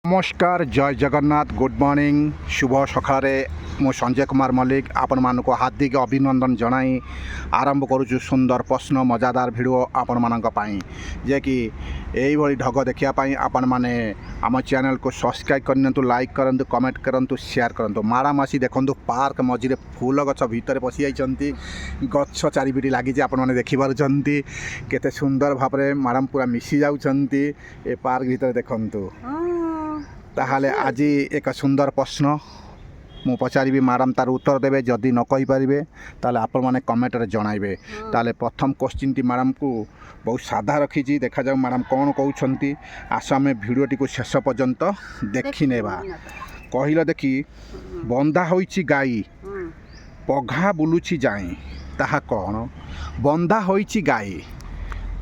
नमस्कार जय Jagannath good morning शुभ सकाळे मु संजय कुमार मल्लिक आपण मानक हार्दिक अभिनंदन जनाई आरंभ करुछु सुंदर प्रश्न मजादार वीडियो आपण मानक पाई जे कि एई भली ढग देखिया पाई आपण माने आम चैनल को सब्सक्राइब करनतु लाइक करंतु कमेंट करंतु शेयर करंतु माराम आसी देखंतु पार्क मझिरे फूल गछ भितर पसि जाइछंती गछ चारिपिटी लागि आपण माने देखि पारुछंती केते सुंदर भाबरे माराम पूरा मिसी जाउछंती ए पार्क भितर देखंतु ताहले आज एक सुंदर प्रश्न मु पचारि मैडम तार उत्तर देवे जदि न कहि पारिबे ताले आपण माने कमेंट रे जणाइबे ताले प्रथम क्वेश्चन टी मैडम को बहुत सादा रखी देखा जाऊ मैडम कौन कहउछंती आसामे वीडियो टी को शेष पर्यंत देखि नेबा कहिला देखि बंधा होइछि गाई पघा बुलुछि जाई ताहा कौन बंधा होइछि गाई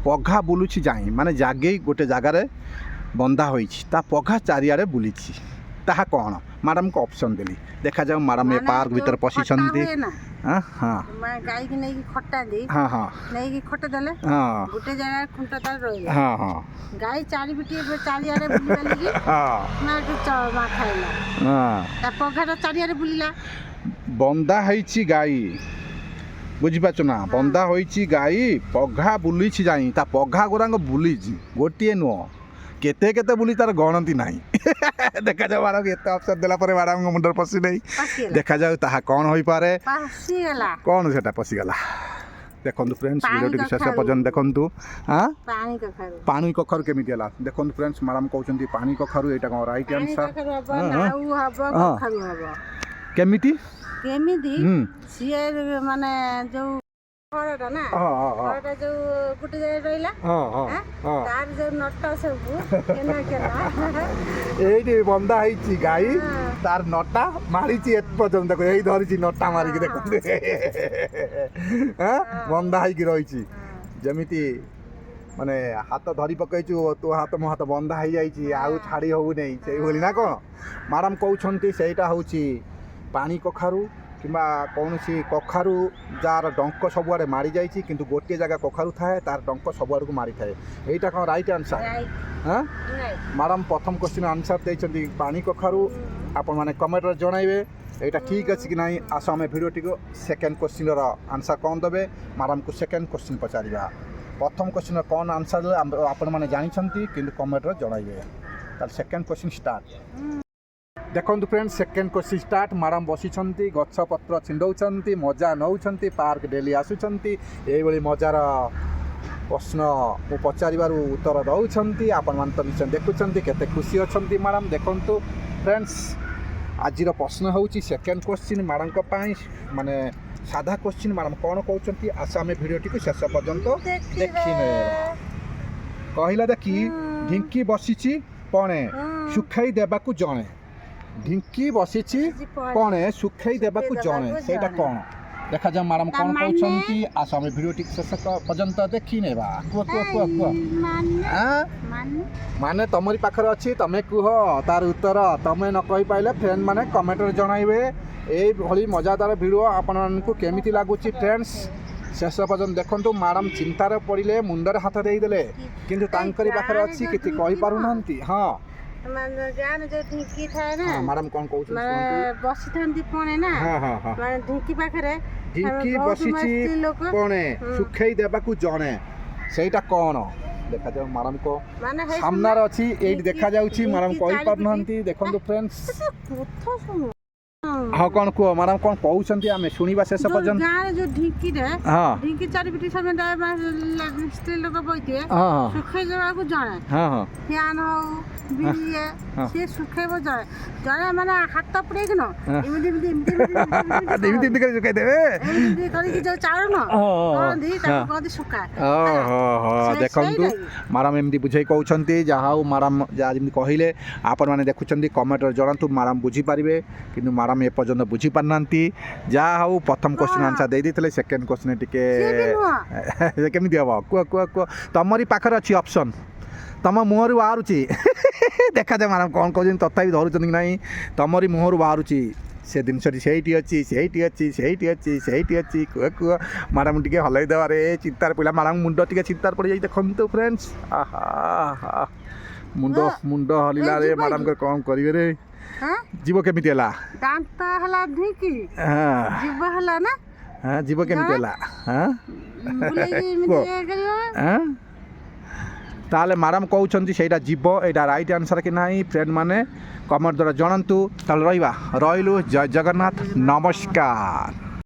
पघा बुलुछि जाई माने जागे गोटे जगार बंधा होइछि ता पघा चारियारे बुलिछि ताहा कौन मैडम को ऑप्शन देली देखा जाऊ मैडम ये पार्क भीतर पसिछंती हां हां मैं गाय के नहीं खट्टा दे हां हां नहीं खट्टा देले हां गुटे जगह खुंटा तार रोइला हां हां गाय चारि बिटी चारियारे बुलिला लगी हां ना के चमा खाइला हां ता पघाटा चारियारे बुलिला बंधा होइछि गाई बुझी पाचो ना बंधा होइछि गाई पघा बुलिछि जाई ता पघा गोरांग बुलिछि गोटिए नो केते केते बुली तार गणती नाही देखा जाऊ मैडम एत ऑप्शन देला परे मैडम मुंडर पसी नहीं देखा जाऊ ताहा कौन होई पारे पसी गेला कौन सेटा पसी गेला देखंतु फ्रेंड्स वीडियो टी शेष पर्यंत देखंतु हां पानी कखरु केमिति हला देखंतु फ्रेंड्स मैडम कहउचंती पानी कखरु एटा कोन राइट आंसर नाउ हबो कखरु हबो केमिति केमिति सिए माने जो खरटा ना खरटा जो गुटे जाय रहिला तार जो नटा सब केना केना एइटी बंदा हैछि गाई तार नटा मारिछि एत पर्यंत देखो एई धरिछि नटा मारि के देखो बंदा है कि रहिछि जेमिति माने हाथ धरी पकैछु तो हाथ मो हाथ बंदा है जाइछि आउ छाड़ी होउ नै सेई बोली ना कोन मैडम कहउछंती सेटा होउछि पानी कखारु किंबा कौन सी कखारु जार डंक सबुआड़े मारी जाइछि किंतु गोटे जगह कखारु थाए तार डंक सबुआड़ को मारी थाए एटा कौन राइट आंसर हां मैडम प्रथम क्वेश्चन आंसर देइछंती पानी कखारु आपण माने कमेंट रे जणाइबे एटा ठीक अछि कि नाही आसो हमें वीडियो टिको सेकंड क्वेश्चन रो आंसर कोन देबे मैडम को सेकंड क्वेश्चन पचारिबा प्रथम क्वेश्चन कोन आंसर आपण माने जानिछंती किंतु कमेंट रे जणाइबे तार सेकंड क्वेश्चन स्टार्ट देखंतु friends second question start madam बसिछंती गछ पत्र छिंडौछंती मजा नौछंती पार्क डेली आसुछंती एई भली मजार प्रश्न मु पचारिबारु उत्तर दउछंती आपण मान तो निश्चय देखुछंती केते खुशी अछंती मैडम देखंतु फ्रेंड्स आजिर प्रश्न होउची सेकंड क्वेश्चन मैडम को पाई माने साधा क्वेश्चन मैडम कोन कहउछंती आशा हमें वीडियो टी को शेष पर्यंत देखिने कहिला देखि ढिंकी बसिछि पणे सुखाई देबाकू जणे ढिंकी बसिछि पणे सुखाई देबाकू जणे सेटा कोन देखा जा मैडम कोन कहउछंती आशा हमें वीडियो टी शेष पर्यंत देखिनेबा को माने तमरी पाखर अछि तमे कुह तार उत्तर तमे न कहि पाइले फ्रेंड माने कमेंट रे जणाइबे ए भली मजादार वीडियो आपन को केमिति लागुछि फ्रेंड्स शेष पर्यंत देखंतु मैडम चिंतार पड़िले मुंडर हाथ देई देले किंतु तांकरी पाखर अछि किति कहि पारु नांती हां माने जान जो ढिंकी थाए ना मैडम कोन कहउछ माने बसिथंती पणे ना हां हां हां माने ढिंकी पाखरे ढिंकी बसिछि पणे सुखाई देबाकू जणे सेटा कोन देखा जाऊ मैडम को सामने अछि एई देखा जाउछि मैडम कहि पार नहंती देखंतु फ्रेंड्स कथा सुनो हां कोन को मैडम कोन कहउछंती आमे सुनिबा शेष पर्यंत गाय जो ढिंकी रे हां ढिंकी चारि बिटी समय स्त्री लोग बइते हां सुखाई देबाकू जणे हां हां फैन हो बिलिए से सुखाइबो जणे जणे माने हाथ पड़े कि न इमिति करे सुखाई देबे इमिति करी कि जो चाउर न कोन दी ताको कदी सुखा ओहो देखंतु मैडम एमदी बुझाई कहउछंती जाहाउ मैडम जा जेमि कहिले आपण माने देखुछंती कमेंट रे जणांतु मैडम बुझी पारिबे किंतु मैडम ए पर्यंत बुझी पारनांती जाहाउ प्रथम क्वेश्चन आंसर दे दितले सेकंड क्वेश्चन टिके केमिति हबो को तमरी पाखर अछि ऑप्शन तम मुहरु बाहरुची देखा जा मैडम कौन कहउछन तथापि धरुछन कि नाही तमरी मुहरु बाहरुची से जिनसटी सेठी अच्छी सेठी अच्छी सेठी अच्छी सेठी अच्छी कुह कुह मैडम टिके हलई देवारे चिंतार पड़ा मैडम मुंड टिके चिंतार पड़ जाई देखंतु फ्रेंड्स आहा ମୁଣ୍ଡ ହଲିଲା ରେ ମ୍ୟାଡ଼ାମ କ'ଣ କରିବେ ରେ ଯିବ କେମିତି ହେଲା ଦାନ୍ତ ହେଲା ଢିକି ଯିବ ହେଲା ନା ଯିବ କେମିତି ହେଲା ତାହେଲେ ମ୍ୟାଡ଼ାମ କହୁଛନ୍ତି ସେଇଟା ଯିବ ଏଇଟା ରାଇଟ୍ ଆନ୍ସର କି ନାହିଁ ଫ୍ରେଣ୍ଡ ମାନେ କମେଣ୍ଟ ଦ୍ୱାରା ଜଣାନ୍ତୁ ତାହେଲେ ରହିଲୁ ଜୟ ଜଗନ୍ନାଥ ନମସ୍କାର।